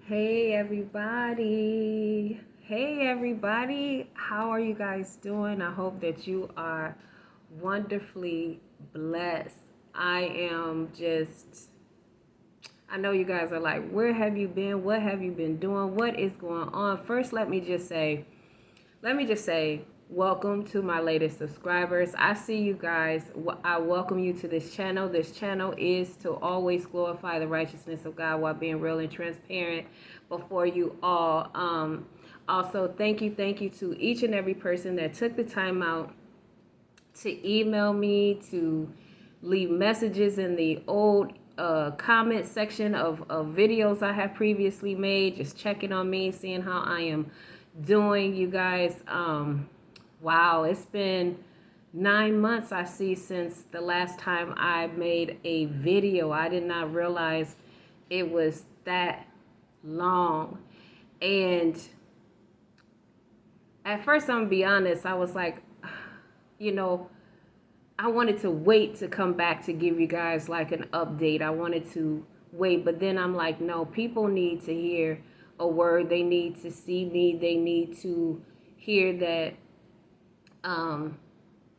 Hey everybody. Hey everybody. How are you guys doing? I hope that you are wonderfully blessed. I know you guys are like, where have you been? What have you been doing? What is going on? First, let me just say, welcome to my latest subscribers. I see you guys. I welcome you to this channel. This channel is to always glorify the righteousness of God while being real and transparent before you all. Also, thank you to each and every person that took the time out to email me, to leave messages in the old comment section of videos I have previously made, just checking on me, seeing how I am doing, you guys. Wow, it's been 9 months, I see, since the last time I made a video. I did not realize it was that long. And at first, I'm gonna be honest, I was like, you know, I wanted to wait to come back to give you guys like an update. I wanted to wait, but then I'm like, no, people need to hear a word. They need to see me. They need to hear that.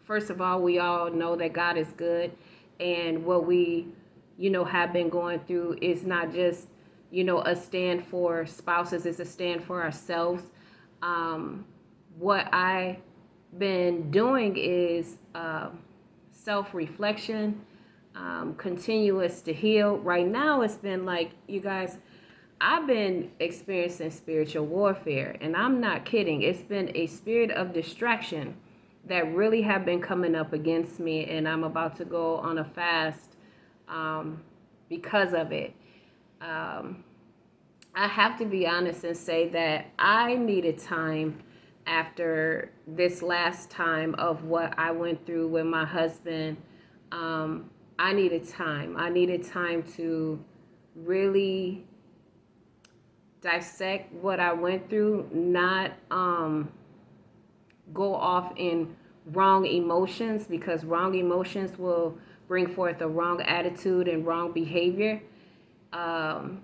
First of all, we all know that God is good, and what we, have been going through is not just, a stand for spouses. It's a stand for ourselves. What I been doing is self-reflection, continuous to heal. Right now, it's been like, you guys, I've been experiencing spiritual warfare, and I'm not kidding. It's been a spirit of distraction that really have been coming up against me, and I'm about to go on a fast because of it. I have to be honest and say that I needed time after this last time of what I went through with my husband. I needed time. I needed time to really dissect what I went through, not go off in wrong emotions, because wrong emotions will bring forth a wrong attitude and wrong behavior. And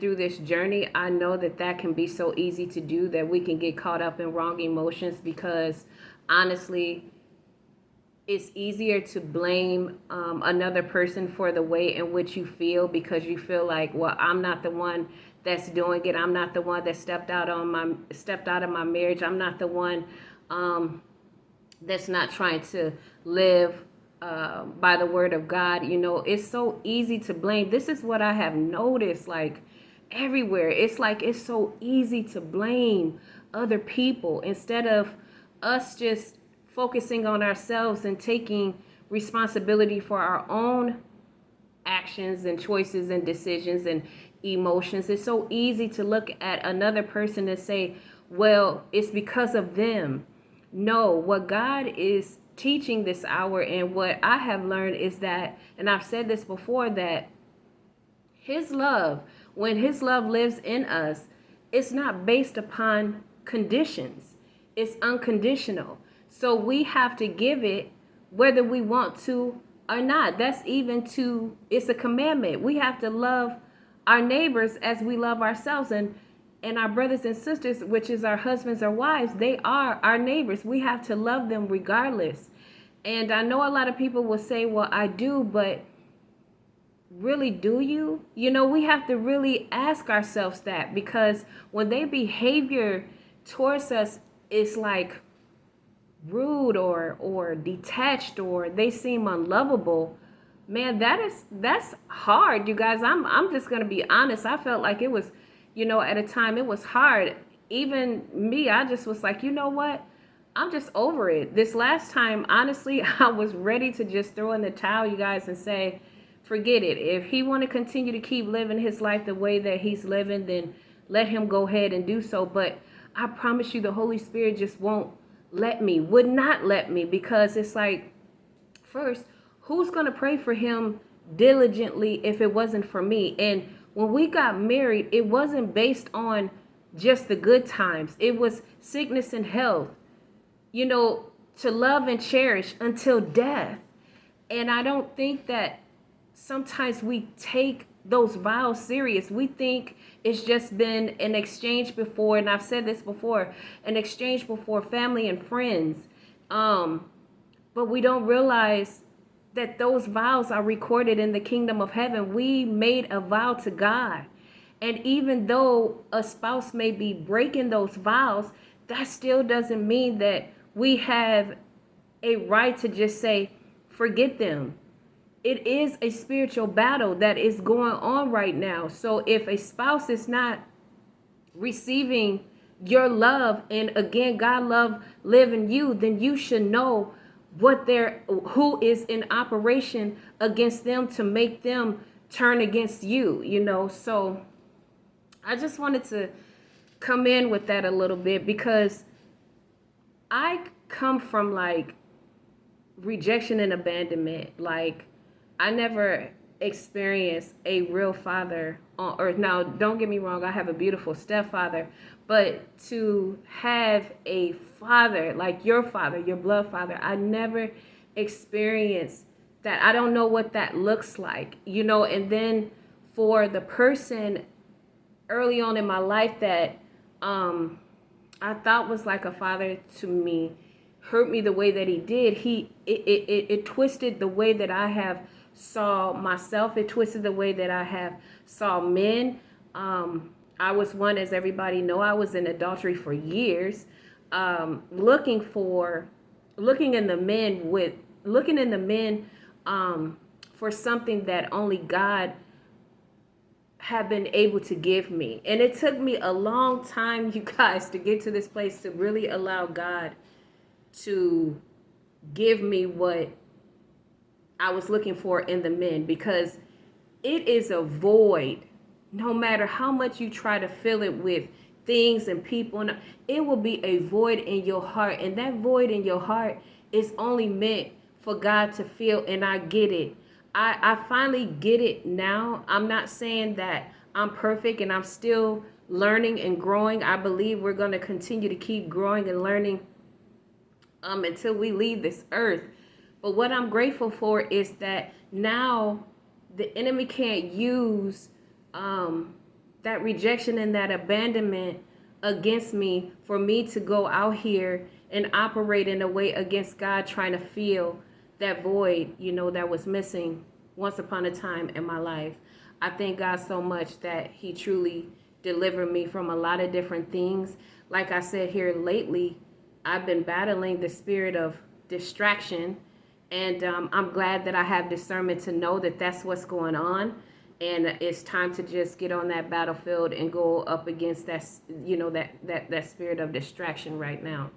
through this journey, I know that that can be so easy to do, that we can get caught up in wrong emotions, because honestly, it's easier to blame another person for the way in which you feel, because you feel like, well, I'm not the one that's doing it. I'm not the one that stepped out of my marriage. I'm not the one that's not trying to live by the word of God. It's so easy to blame. This is what I have noticed, like everywhere. It's like it's so easy to blame other people instead of us just focusing on ourselves and taking responsibility for our own actions and choices and decisions and emotions. It's so easy to look at another person and say, well, it's because of them. No, what God is teaching this hour, and what I have learned is that, and I've said this before, that His love, when His love lives in us, it's not based upon conditions. It's unconditional. So we have to give it whether we want to or not. It's a commandment. We have to love our neighbors as we love ourselves. And our brothers and sisters, which is our husbands or wives, they are our neighbors. We have to love them regardless. And I know a lot of people will say, well, I do, but really, do you? We have to really ask ourselves that, because when their behavior towards us is like rude or detached, or they seem unlovable, man, that's hard, you guys. I'm just gonna be honest. I felt like it was, at a time it was hard. Even me, I just was like, you know what? I'm just over it. This last time, honestly, I was ready to just throw in the towel, you guys, and say, forget it. If he want to continue to keep living his life the way that he's living, then let him go ahead and do so. But I promise you, the Holy Spirit just would not let me, because it's like, first, who's going to pray for him diligently if it wasn't for me? And when we got married, it wasn't based on just the good times. It was sickness and health, to love and cherish until death. And I don't think that sometimes we take those vows serious. We think it's just been an exchange before, and I've said this before, an exchange before family and friends. But we don't realize that those vows are recorded in the kingdom of heaven. We made a vow to God. And even though a spouse may be breaking those vows, that still doesn't mean that we have a right to just say, forget them. It is a spiritual battle that is going on right now. So if a spouse is not receiving your love, and again, God love live in you, then you should know who is in operation against them to make them turn against you, So I just wanted to come in with that a little bit, because I come from like rejection and abandonment. Like, I never experienced a real father on earth. Now, don't get me wrong, I have a beautiful stepfather, but to have a father like your father, your blood father, I never experienced that. I don't know what that looks like, and then for the person early on in my life that I thought was like a father to me, hurt me the way that he did. It twisted the way that I have saw myself. It twisted the way that I have saw men. I was one, as everybody know, I was in adultery for years, looking in the men for something that only God have been able to give me. And it took me a long time, you guys, to get to this place, to really allow God to give me what I was looking for in the men, because it is a void. No matter how much you try to fill it with things and people, it will be a void in your heart. And that void in your heart is only meant for God to fill. And I get it. I finally get it now. I'm not saying that I'm perfect, and I'm still learning and growing. I believe we're going to continue to keep growing and learning until we leave this earth. But what I'm grateful for is that now the enemy can't use that rejection and that abandonment against me, for me to go out here and operate in a way against God, trying to fill that void, that was missing once upon a time in my life. I thank God so much that he truly delivered me from a lot of different things. Like I said, here lately, I've been battling the spirit of distraction, and I'm glad that I have discernment to know that that's what's going on. And it's time to just get on that battlefield and go up against that, that spirit of distraction right now.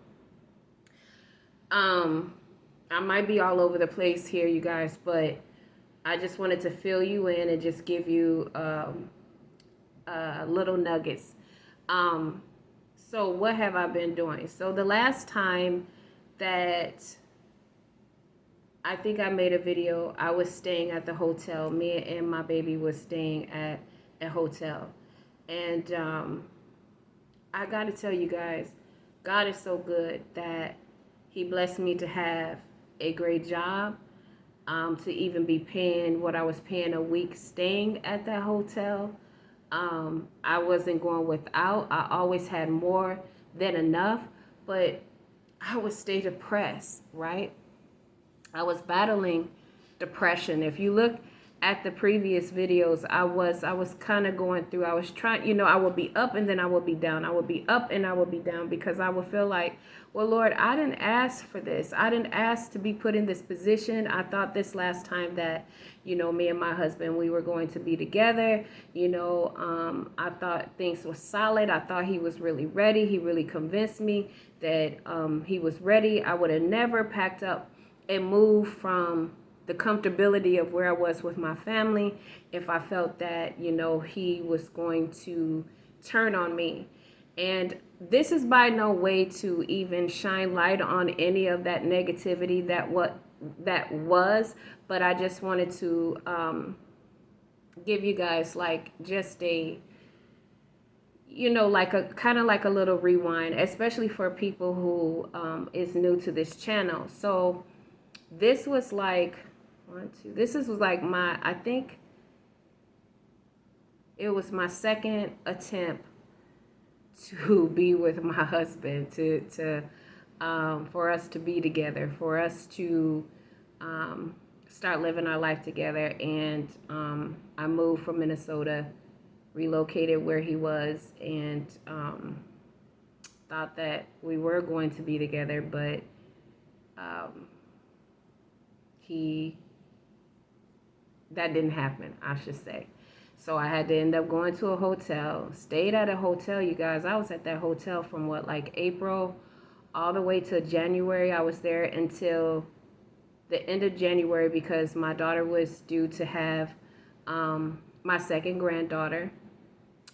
I might be all over the place here, you guys, but I just wanted to fill you in and just give you little nuggets. So what have I been doing? So the last time that I think I made a video, I was staying at the hotel. Me and my baby was staying at a hotel. And I got to tell you guys, God is so good that he blessed me to have a great job, to even be paying what I was paying a week staying at that hotel. I wasn't going without. I always had more than enough, but I would stay depressed, right? I was battling depression. If you look at the previous videos, I was kind of going through, I was trying, I would be up and then I would be down. I would be up and I would be down, because I would feel like, well, Lord, I didn't ask for this. I didn't ask to be put in this position. I thought this last time that, me and my husband, we were going to be together. I thought things were solid. I thought he was really ready. He really convinced me that he was ready. I would have never packed up and moved from the comfortability of where I was with my family if I felt that, he was going to turn on me. And this is by no way to even shine light on any of that negativity that was, but I just wanted to give you guys like just a, like a kind of like a little rewind, especially for people who is new to this channel. So this was like, this was like I think it was my second attempt to be with my husband, to for us to be together, for us to start living our life together. And I moved from Minnesota, relocated where he was, and thought that we were going to be together, but he that didn't happen, I should say. So I had to end up going to a hotel, stayed at a hotel, you guys. I was at that hotel from like April all the way to January. I was there until the end of January because my daughter was due to have my second granddaughter.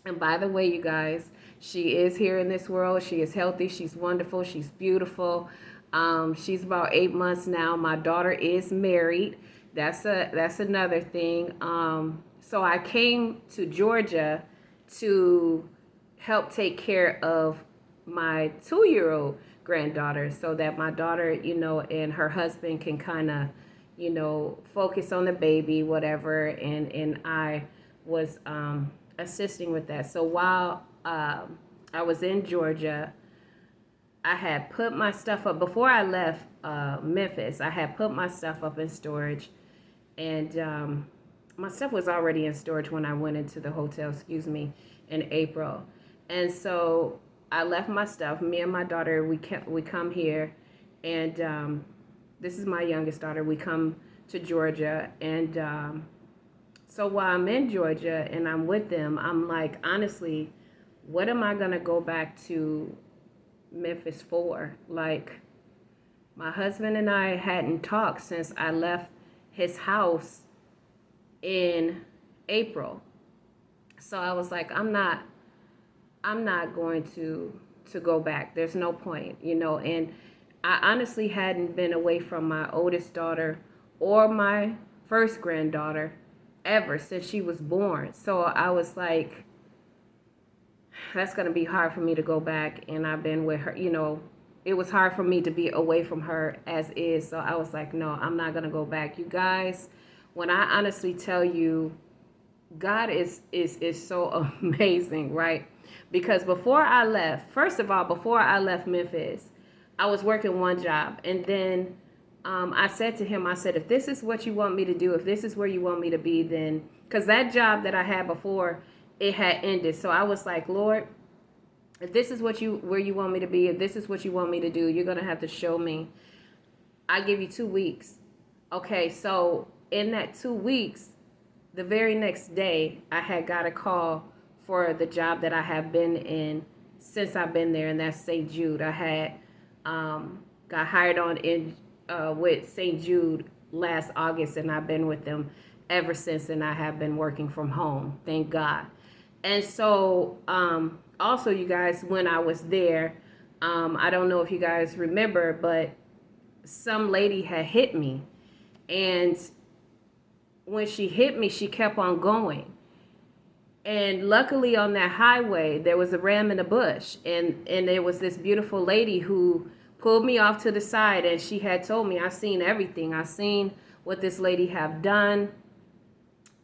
And by the way, you guys, she is here in this world. She is healthy. She's wonderful. She's beautiful. She's about 8 months now. My daughter is married. That's another thing. So I came to Georgia to help take care of my 2-year-old granddaughter so that my daughter, and her husband can kind of, focus on the baby, whatever. And I was assisting with that. So while I was in Georgia, I had put my stuff up before I left Memphis. I had put my stuff up in storage, and my stuff was already in storage when I went into the hotel, in April. And so I left my stuff. Me and my daughter, we come here, and this is my youngest daughter. We come to Georgia, and so while I'm in Georgia and I'm with them, I'm like, honestly, what am I gonna go back to Memphis for? Like, my husband and I hadn't talked since I left his house in April. So I was like, I'm not going to go back. There's no point, and I honestly hadn't been away from my oldest daughter or my first granddaughter ever since she was born. So I was like, that's going to be hard for me to go back. And I've been with her, it was hard for me to be away from her as is. So I was like, no, I'm not going to go back. You guys, when I honestly tell you, God is so amazing, right? Because before I left, first of all, before I left Memphis, I was working one job. And then I said to him, I said, if this is what you want me to do, if this is where you want me to be, then, because that job that I had before, it had ended. So I was like, Lord, if this is where you want me to be, if this is what you want me to do, you're going to have to show me. I give you 2 weeks. Okay, so in that 2 weeks, the very next day, I had got a call for the job that I have been in since I've been there, and that's St. Jude. I had got hired on with St. Jude last August, and I've been with them ever since, and I have been working from home, thank God. And so also, you guys, when I was there, I don't know if you guys remember, but some lady had hit me, and when she hit me, she kept on going. And luckily on that highway, there was a ram in the bush, and there was this beautiful lady who pulled me off to the side, and she had told me, I've seen everything. I've seen what this lady have done.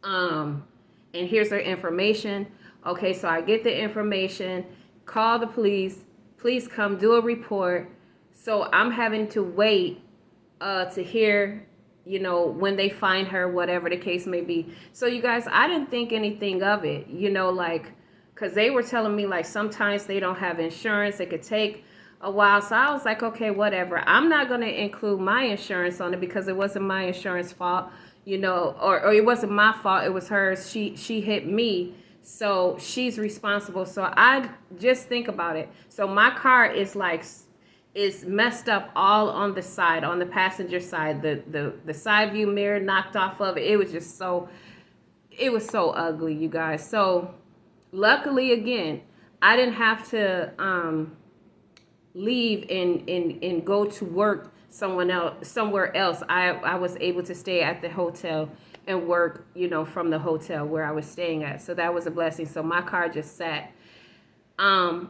And here's her information. Okay, so I get the information, call the police, please come do a report. So I'm having to wait to hear, when they find her, whatever the case may be. So you guys, I didn't think anything of it, because they were telling me, like, sometimes they don't have insurance. It could take a while. So I was like, okay, whatever. I'm not going to include my insurance on it because it wasn't my insurance fault, or it wasn't my fault. It was hers. She hit me. So she's responsible. So I just think about it. So my car is messed up all on the side, on the passenger side. The side view mirror knocked off of it. It was so ugly, you guys. So luckily, again, I didn't have to leave and go to work somewhere else. I was able to stay at the hotel and work, from the hotel where I was staying at. So that was a blessing. So my car just sat. I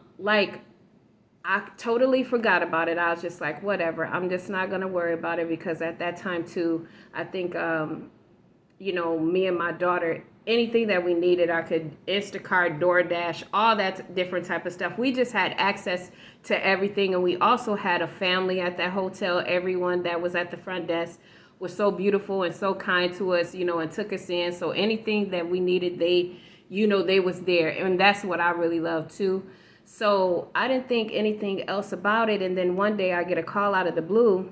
totally forgot about it. I was just like, whatever. I'm just not going to worry about it because at that time too, I think, me and my daughter, anything that we needed. I could Instacart, DoorDash, all that different type of stuff. We just had access to everything. And we also had a family at that hotel. Everyone that was at the front desk was so beautiful and so kind to us, and took us in. So anything that we needed, they was there. And that's what I really love too. So I didn't think anything else about it. And then one day I get a call out of the blue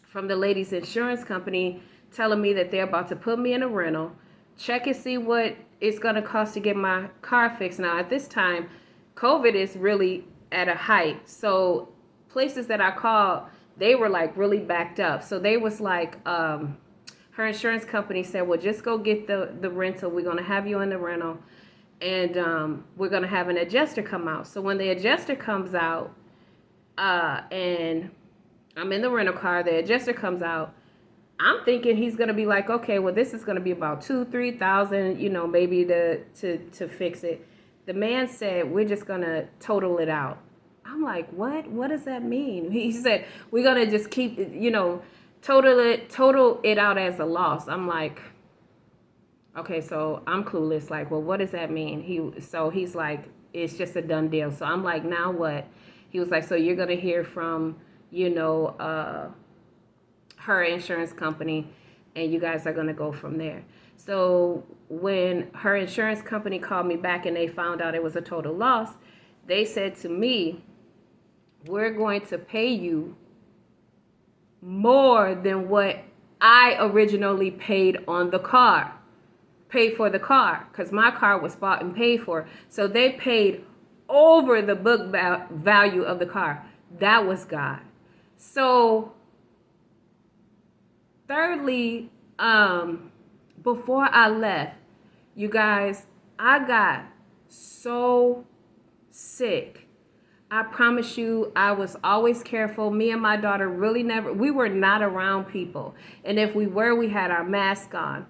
from the lady's insurance company telling me that they're about to put me in a rental, check and see what it's going to cost to get my car fixed. Now, at this time, COVID is really at a height. So places that I called, they were like really backed up. So they was like, her insurance company said, well, just go get the rental. We're going to have you in the rental. And we're going to have an adjuster come out. So when the adjuster comes out, and I'm in the rental car, the adjuster comes out, I'm thinking he's going to be like, okay, well, this is going to be about $2,000-3,000, maybe to fix it. The man said, we're just going to total it out. I'm like, what? What does that mean? He said, we're going to just keep, total it out as a loss. I'm like, okay, so I'm clueless. Like, well, what does that mean? He's like, it's just a done deal. So I'm like, now what? He was like, so you're going to hear from, her insurance company, and you guys are going to go from there. So when her insurance company called me back and they found out it was a total loss, they said to me, we're going to pay you more than what I originally paid for the car, because my car was bought and paid for. So they paid over the book value of the car. That was God. So thirdly, before I left, you guys, I got so sick. I promise you, I was always careful. Me and my daughter we were not around people. And if we were, we had our mask on.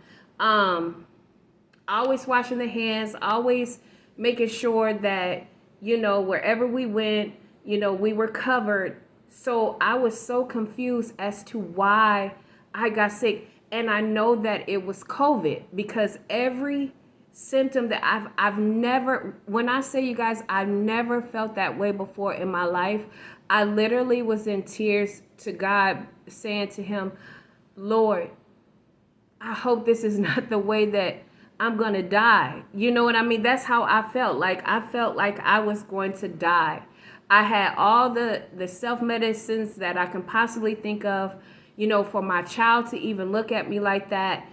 Always washing the hands, always making sure that, wherever we went, we were covered. So I was so confused as to why I got sick. And I know that it was COVID, because every symptom that I've never, when I say, you guys, I've never felt that way before in my life. I literally was in tears to God, saying to him, Lord, I hope this is not the way that I'm going to die. You know what I mean? That's how I felt. Like, I felt like I was going to die. I had all the self-medicines that I can possibly think of, for my child to even look at me like that.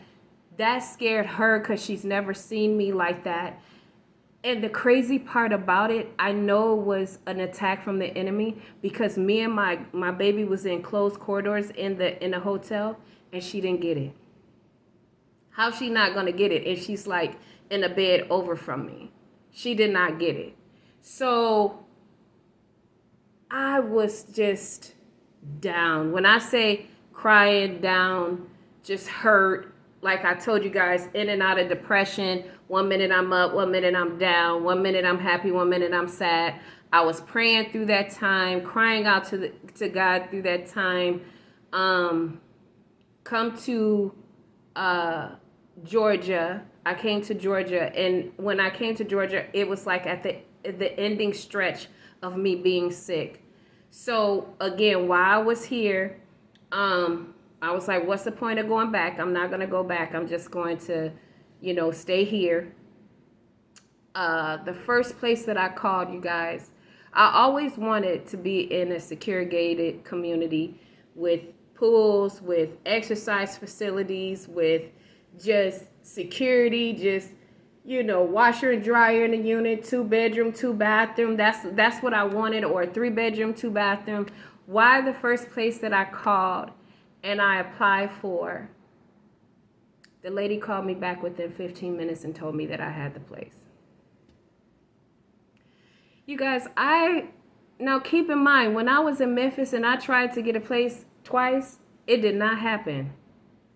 That scared her, because she's never seen me like that. And the crazy part about it, I know it was an attack from the enemy, because me and my baby was in closed corridors in the hotel, and she didn't get it. How's she not going to get it? And she's like in a bed over from me. She did not get it. So I was just down. When I say crying, down, just hurt, like I told you guys, in and out of depression. 1 minute I'm up, 1 minute I'm down, 1 minute I'm happy, 1 minute I'm sad. I was praying through that time, crying out to God through that time. Come to Georgia. I came to Georgia, and when I came to Georgia, it was like at the ending stretch of me being sick. So again, while I was here, I was like, what's the point of going back? I'm not going to go back. I'm just going to, stay here. The first place that I called, you guys, I always wanted to be in a secure gated community with pools, with exercise facilities, with just security, just, washer and dryer in a unit, 2-bedroom, 2-bathroom. That's what I wanted, or a 3-bedroom, 2-bathroom. Why the first place that I called and I applied for, the lady called me back within 15 minutes and told me that I had the place. You guys, now keep in mind, when I was in Memphis and I tried to get a place twice, it did not happen.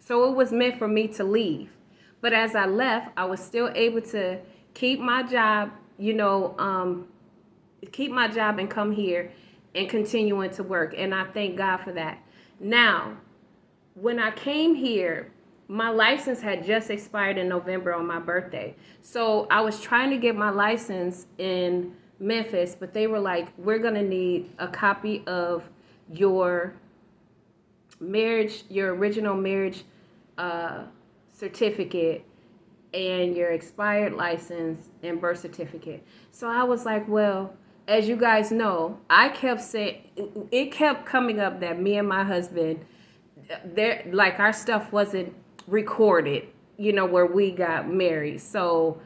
So it was meant for me to leave. But as I left, I was still able to keep my job, keep my job and come here and continuing to work. And I thank God for that. Now, when I came here, my license had just expired in November on my birthday. So I was trying to get my license in Memphis, but they were like, we're going to need a copy of your marriage, your original marriage certificate, and your expired license and birth certificate. So I was like, well, as you guys know, I kept saying, it kept coming up that me and my husband, there, like, our stuff wasn't recorded, where we got married. So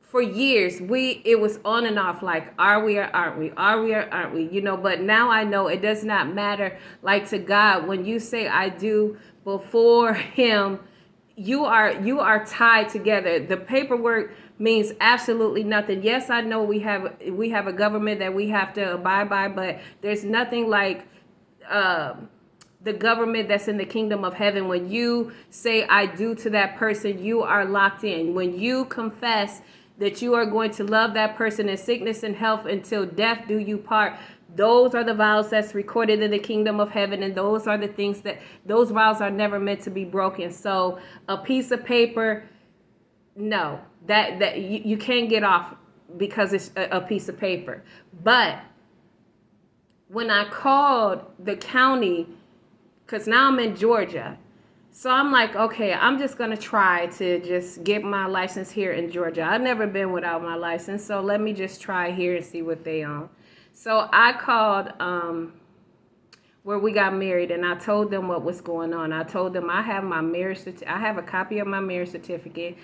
for years, it was on and off, like, are we or aren't we? Are we or aren't we? But now I know it does not matter. Like, to God, when you say I do before him, you are tied together. The paperwork means absolutely nothing. Yes, I know we have a government that we have to abide by, but there's nothing like the government that's in the kingdom of heaven. When you say I do to that person, you are locked in. When you confess that you are going to love that person in sickness and health until death do you part, those are the vows that's recorded in the kingdom of heaven, and those are the things those vows are never meant to be broken. So a piece of paper, no, that you can't get off because it's a piece of paper. But when I called the county, because now I'm in Georgia, so I'm like, okay, I'm just going to try to just get my license here in Georgia. I've never been without my license, so let me just try here and see what they on. So I called where we got married, and I told them what was going on. I told them I have I have a copy of my marriage certificate.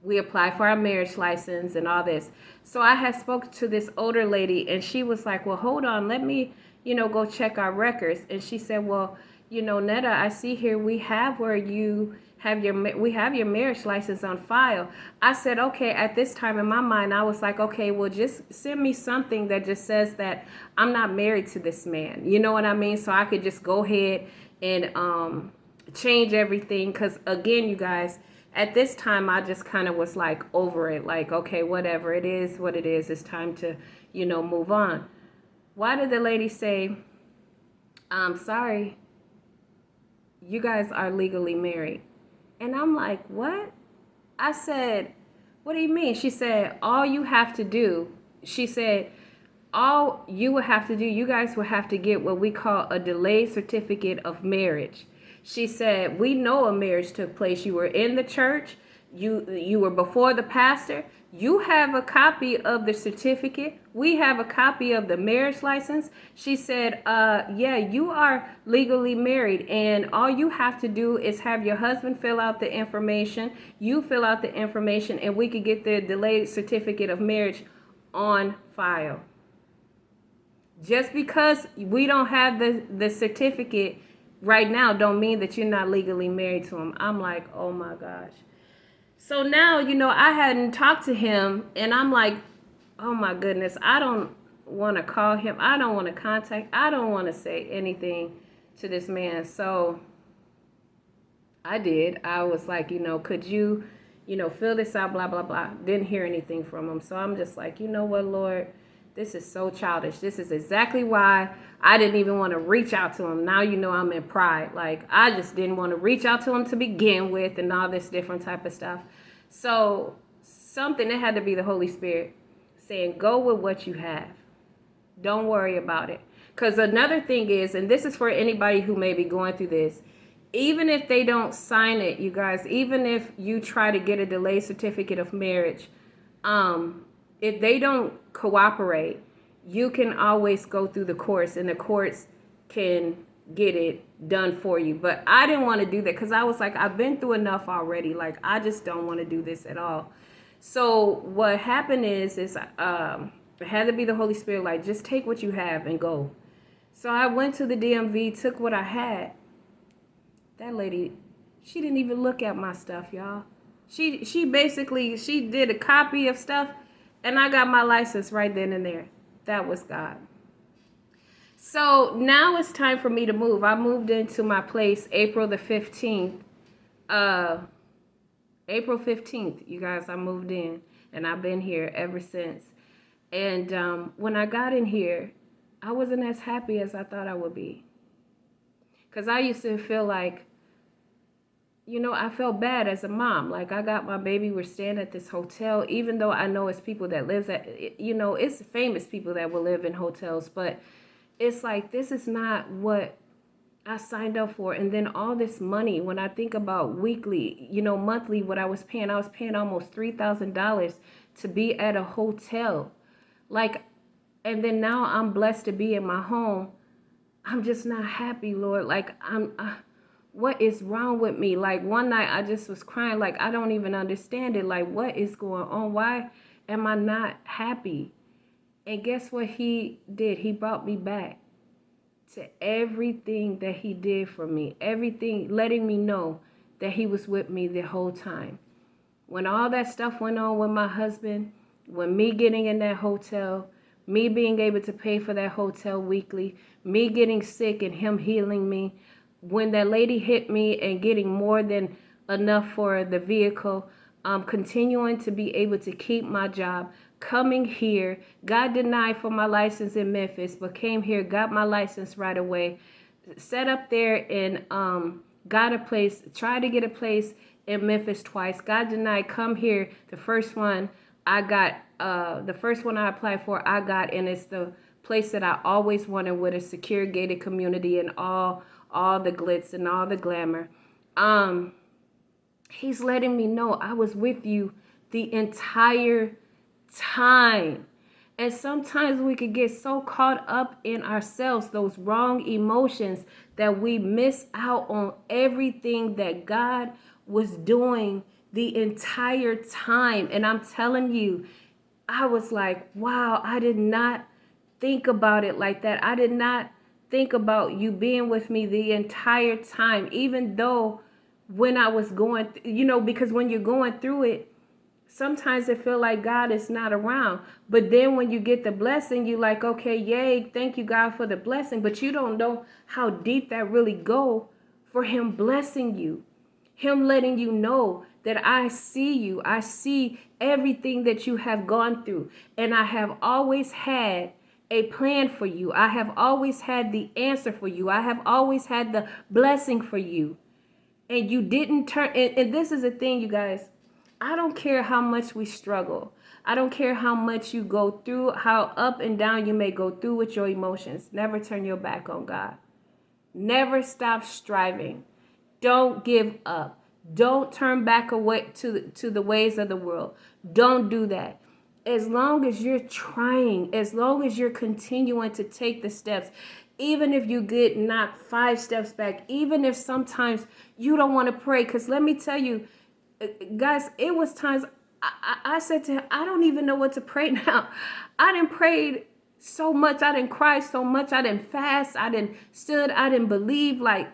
We applied for our marriage license and all this. So I had spoken to this older lady, and she was like, well, hold on, let me, go check our records. And she said, well, Netta, I see here we have where you have we have your marriage license on file. I said, okay, at this time in my mind, I was like, okay, well, just send me something that just says that I'm not married to this man. You know what I mean? So I could just go ahead and change everything. Because again, you guys, at this time, I just kind of was like over it. Like, okay, whatever, it is what it is. It's time to, move on. Why did the lady say, I'm sorry, you guys are legally married? And I'm like, what? I said, what do you mean? She said, all you have to do, she said, all you will have to do, you guys will have to get what we call a delayed certificate of marriage. She said, we know a marriage took place. You were in the church. You were before the pastor. You have a copy of the certificate. We have a copy of the marriage license. She said, yeah, you are legally married, and all you have to do is have your husband fill out the information. You fill out the information, and we could get the delayed certificate of marriage on file. Just because we don't have the certificate right now don't mean that you're not legally married to him. I'm like, oh my gosh. So now, I hadn't talked to him, and I'm like, oh my goodness, I don't want to call him. I don't want to contact. I don't want to say anything to this man. So I did. I was like, could you, fill this out, blah, blah, blah. Didn't hear anything from him. So I'm just like, you know what, Lord, this is so childish. This is exactly why I didn't even want to reach out to him. Now I'm in pride. Like, I just didn't want to reach out to him to begin with and all this different type of stuff. So it had to be the Holy Spirit saying, go with what you have. Don't worry about it. Because another thing is, and this is for anybody who may be going through this, even if they don't sign it, you guys, even if you try to get a delayed certificate of marriage, if they don't cooperate, you can always go through the courts, and the courts can get it done for you. But I didn't want to do that because I was like, I've been through enough already. Like, I just don't want to do this at all. So what happened is it had to be the Holy Spirit, like, just take what you have and go. So I went to the DMV, took what I had. That lady, she didn't even look at my stuff, y'all. She basically did a copy of stuff, and I got my license right then and there. That was God. So now it's time for me to move. I moved into my place April the 15th. April 15th, you guys, I moved in, and I've been here ever since. And when I got in here, I wasn't as happy as I thought I would be. Because I used to feel like, I felt bad as a mom. Like, I got my baby, we're staying at this hotel, even though I know it's people that lives at, it's famous people that will live in hotels, but it's like, this is not what I signed up for. And then all this money, when I think about weekly, monthly, what I was paying almost $3,000 to be at a hotel. Like, and then now I'm blessed to be in my home. I'm just not happy, Lord. Like, what is wrong with me? Like, one night I just was crying. Like, I don't even understand it. Like, what is going on? Why am I not happy? And guess what he did? He brought me back to everything that he did for me. Everything, letting me know that he was with me the whole time. When all that stuff went on with my husband, when me getting in that hotel, me being able to pay for that hotel weekly, me getting sick and him healing me, when that lady hit me and getting more than enough for the vehicle, continuing to be able to keep my job, coming here, got denied for my license in Memphis, but came here, got my license right away, set up there and got a place, tried to get a place in Memphis twice, got denied, come here, the first one I got, the first one I applied for, I got, and it's the place that I always wanted, with a secure gated community and all the glitz and all the glamour. He's letting me know I was with you the entire time. And sometimes we could get so caught up in ourselves, those wrong emotions, that we miss out on everything that God was doing the entire time. And I'm telling you, I was like, wow, I did not think about it like that. I did not think about you being with me the entire time, even though when I was going, because when you're going through it, sometimes it feel like God is not around. But then when you get the blessing, you like, okay, yay, thank you, God, for the blessing. But you don't know how deep that really go for him blessing you. Him letting you know that I see you. I see everything that you have gone through. And I have always had a plan for you. I have always had the answer for you. I have always had the blessing for you. And you didn't turn. And this is the thing, you guys. I don't care how much we struggle. I don't care how much you go through, how up and down you may go through with your emotions. Never turn your back on God. Never stop striving. Don't give up. Don't turn back away to the ways of the world. Don't do that. As long as you're trying, as long as you're continuing to take the steps, even if you get knocked 5 steps back, even if sometimes you don't want to pray, because let me tell you, guys, it was times I said to him, I don't even know what to pray now. I didn't pray so much. I didn't cry so much. I didn't fast. I didn't stood. I didn't believe. Like,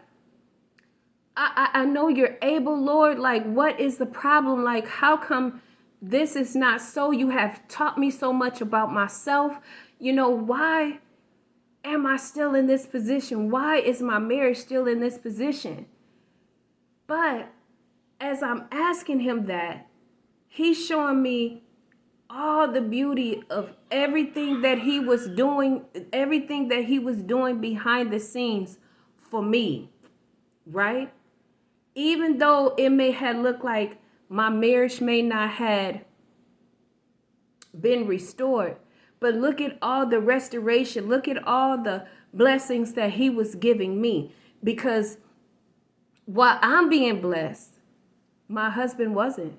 I know you're able, Lord. Like, what is the problem? Like, how come this is not so? You have taught me so much about myself. Why am I still in this position? Why is my marriage still in this position? But as I'm asking him that, he's showing me all the beauty of everything that he was doing behind the scenes for me, right? Even though it may have looked like my marriage may not had been restored, but look at all the restoration, look at all the blessings that he was giving me. Because while I'm being blessed, my husband wasn't.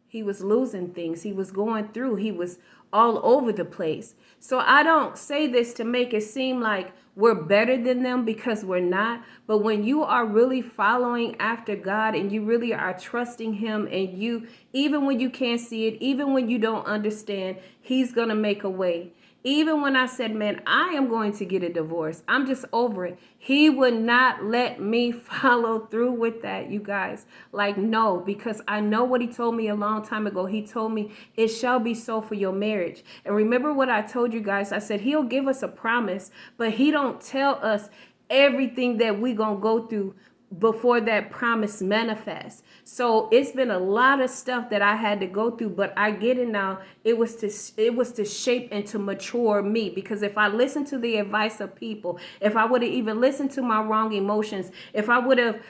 He was losing things. He was going through. He was all over the place. So I don't say this to make it seem like we're better than them, because we're not. But when you are really following after God and you really are trusting him, and you, even when you can't see it, even when you don't understand, he's going to make a way. Even when I said, man, I am going to get a divorce, I'm just over it, he would not let me follow through with that, you guys. Like, no, because I know what he told me a long time ago. He told me, it shall be so for your marriage. And remember what I told you guys? I said, he'll give us a promise, but he don't tell us everything that we gonna go through before that promise manifests. So it's been a lot of stuff that I had to go through, but I get it now. It was to shape and to mature me, because if I listened to the advice of people, if I would have even listened to my wrong emotions, if I would have,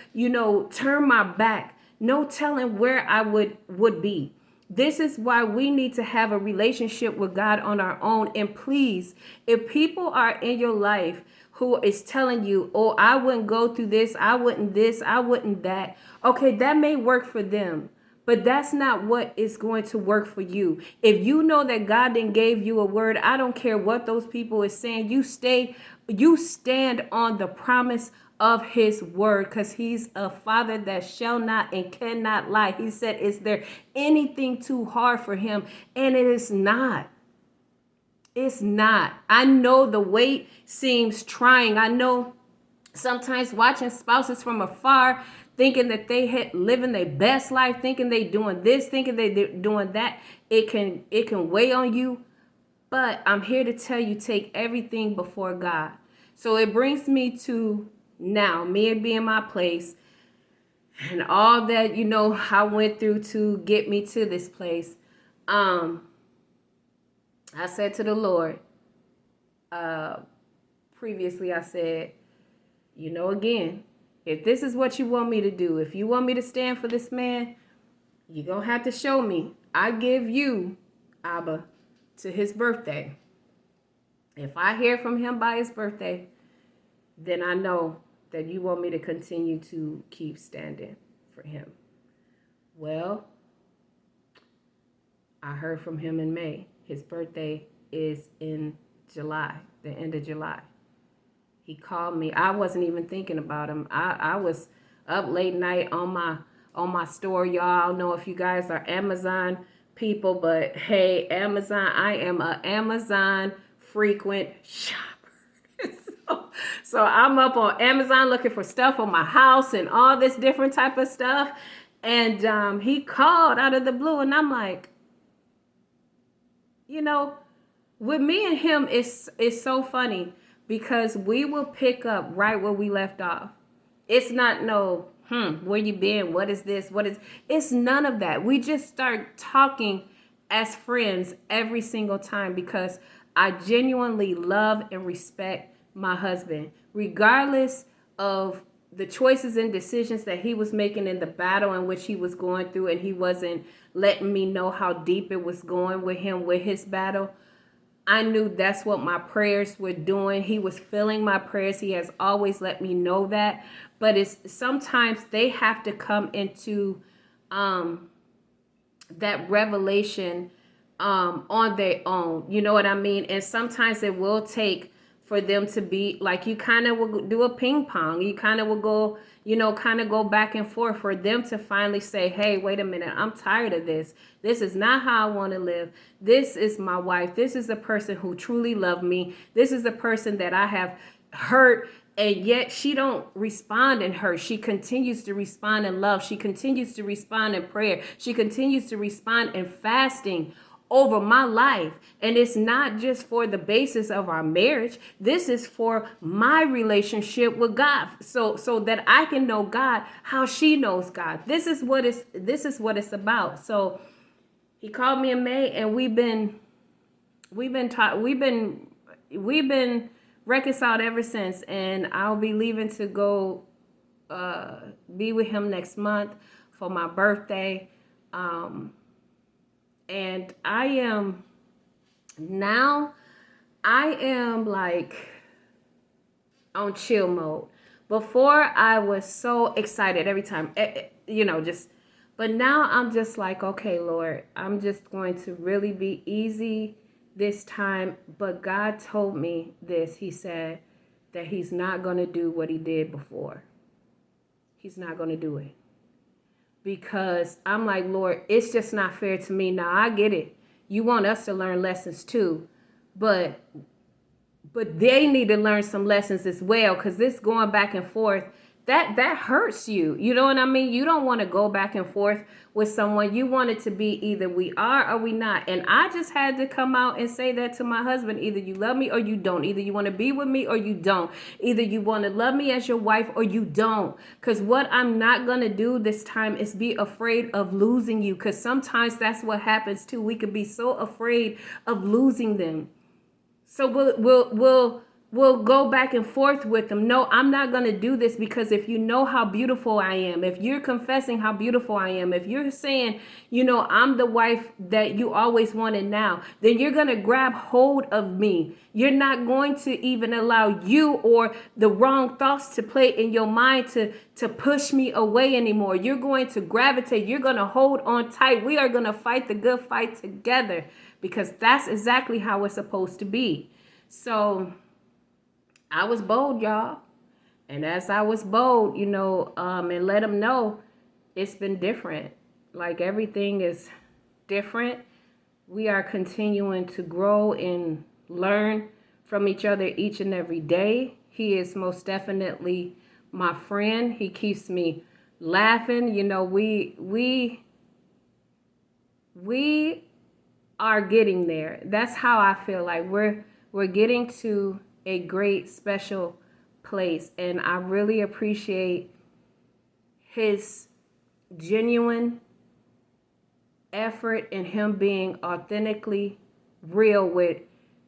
turned my back, no telling where I would be. This is why we need to have a relationship with God on our own. And please, if people are in your life who is telling you, oh, I wouldn't go through this, I wouldn't this, I wouldn't that. Okay, that may work for them, but that's not what is going to work for you. If you know that God then gave you a word, I don't care what those people is saying. You stand on the promise of his word, because he's a father that shall not and cannot lie. He said, is there anything too hard for him? And it is not. It's not. I know the wait seems trying. I know sometimes watching spouses from afar, thinking that they had living their best life, thinking they doing this, thinking they doing that, it can weigh on you. But I'm here to tell you, take everything before God. So it brings me to now, me and be in my place, and all that I went through to get me to this place. I said to the Lord, previously I said, again, if this is what you want me to do, if you want me to stand for this man, you're going to have to show me. I give you, Abba, to his birthday. If I hear from him by his birthday, then I know that you want me to continue to keep standing for him. Well, I heard from him in May. His birthday is in July, the end of July. He called me. I wasn't even thinking about him. I was up late night on my store, y'all. I don't know if you guys are Amazon people, but hey, Amazon, I am a Amazon frequent shopper. So I'm up on Amazon looking for stuff for my house and all this different type of stuff. And he called out of the blue, and I'm like, with me and him, it's so funny, because we will pick up right where we left off. It's not no, where you been? What is this? It's none of that. We just start talking as friends every single time, because I genuinely love and respect my husband, regardless of the choices and decisions that he was making in the battle in which he was going through, and he wasn't letting me know how deep it was going with him with his battle. I knew that's what my prayers were doing. He was filling my prayers. He has always let me know that. But it's sometimes they have to come into that revelation on their own. You know what I mean? And sometimes it will take for them to be like, you kind of will do a ping pong. You kind of will go, kind of go back and forth for them to finally say, hey, wait a minute, I'm tired of this. This is not how I want to live. This is my wife. This is the person who truly loved me. This is the person that I have hurt, and yet she don't respond in hurt. She continues to respond in love. She continues to respond in prayer. She continues to respond in fasting over my life. And it's not just for the basis of our marriage. This is for my relationship with God, so that I can know God how she knows God. This is what it's about. So he called me in May, and we've been reconciled ever since. And I'll be leaving to go be with him next month for my birthday. And I am like on chill mode. Before, I was so excited every time, but now I'm just like, okay, Lord, I'm just going to really be easy this time. But God told me this. He said that he's not going to do what he did before. He's not going to do it. Because I'm like, Lord, it's just not fair to me. Now, I get it. You want us to learn lessons too. But they need to learn some lessons as well. Because this going back and forth, that hurts you. You know what I mean? You don't want to go back and forth with someone. You want it to be either we are or we not. And I just had to come out and say that to my husband. Either you love me or you don't. Either you want to be with me or you don't. Either you want to love me as your wife or you don't. Because what I'm not going to do this time is be afraid of losing you. Because sometimes that's what happens too. We could be so afraid of losing them. So we'll go back and forth with them. No, I'm not going to do this, because if you know how beautiful I am, if you're confessing how beautiful I am, if you're saying, I'm the wife that you always wanted now, then you're going to grab hold of me. You're not going to even allow you or the wrong thoughts to play in your mind to push me away anymore. You're going to gravitate. You're going to hold on tight. We are going to fight the good fight together, because that's exactly how it's supposed to be. So I was bold, y'all. And as I was bold, and let them know it's been different. Like, everything is different. We are continuing to grow and learn from each other each and every day. He is most definitely my friend. He keeps me laughing. We are getting there. That's how I feel like we're getting to a great special place, and I really appreciate his genuine effort and him being authentically real with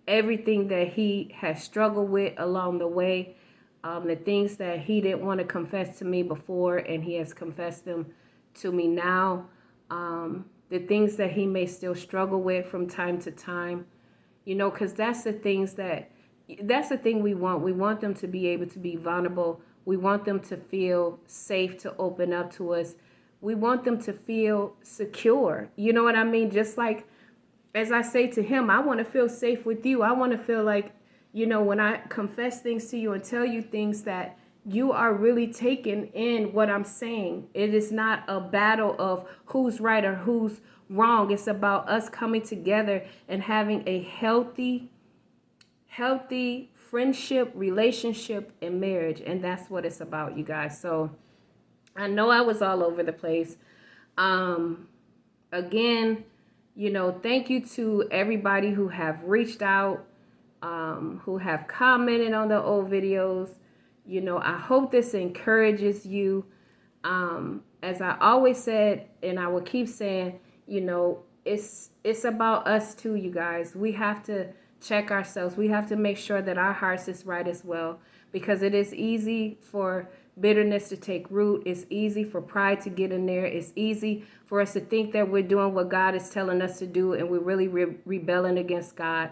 everything that he has struggled with along the way, the things that he didn't want to confess to me before, and he has confessed them to me now, the things that he may still struggle with from time to time, because that's the thing we want. We want them to be able to be vulnerable. We want them to feel safe to open up to us. We want them to feel secure. You know what I mean? Just like, as I say to him, I want to feel safe with you. I want to feel like, when I confess things to you and tell you things, that you are really taking in what I'm saying. It is not a battle of who's right or who's wrong. It's about us coming together and having a healthy friendship, relationship, and marriage. And that's what it's about, you guys. So I know I was all over the place. Again, thank you to everybody who have reached out, who have commented on the old videos. I hope this encourages you. As I always said, and I will keep saying, it's about us too, you guys. We have to check ourselves. We have to make sure that our hearts is right as well, because it is easy for bitterness to take root. It's easy for pride to get in there. It's easy for us to think that we're doing what God is telling us to do, and we're really rebelling against God.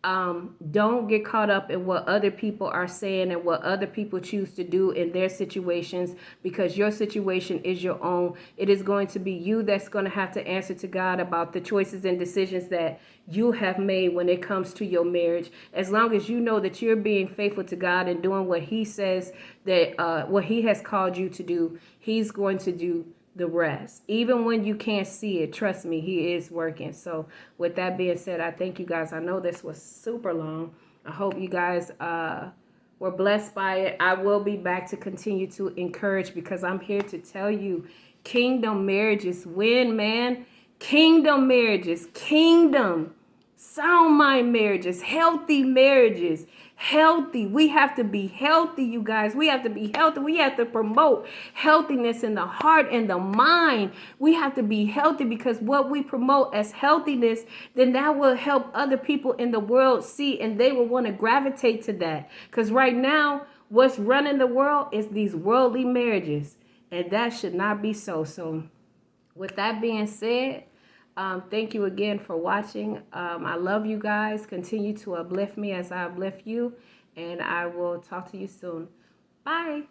Don't get caught up in what other people are saying and what other people choose to do in their situations, because your situation is your own. It is going to be you that's going to have to answer to God about the choices and decisions that you have made when it comes to your marriage. As long as you know that you're being faithful to God and doing what he says, that what he has called you to do, he's going to do the rest. Even when you can't see it, trust me, he is working. So with that being said, I thank you guys. I know this was super long. I hope you guys were blessed by it. I will be back to continue to encourage, because I'm here to tell you, kingdom marriages win, man. Kingdom marriages, sound mind marriages, healthy marriages. Healthy. We have to be healthy, you guys. We have to be healthy. We have to promote healthiness in the heart and the mind. We have to be healthy, because what we promote as healthiness, then that will help other people in the world see, and they will want to gravitate to that. Because right now, what's running the world is these worldly marriages, and that should not be so. So with that being said, thank you again for watching. I love you guys. Continue to uplift me as I uplift you. And I will talk to you soon. Bye.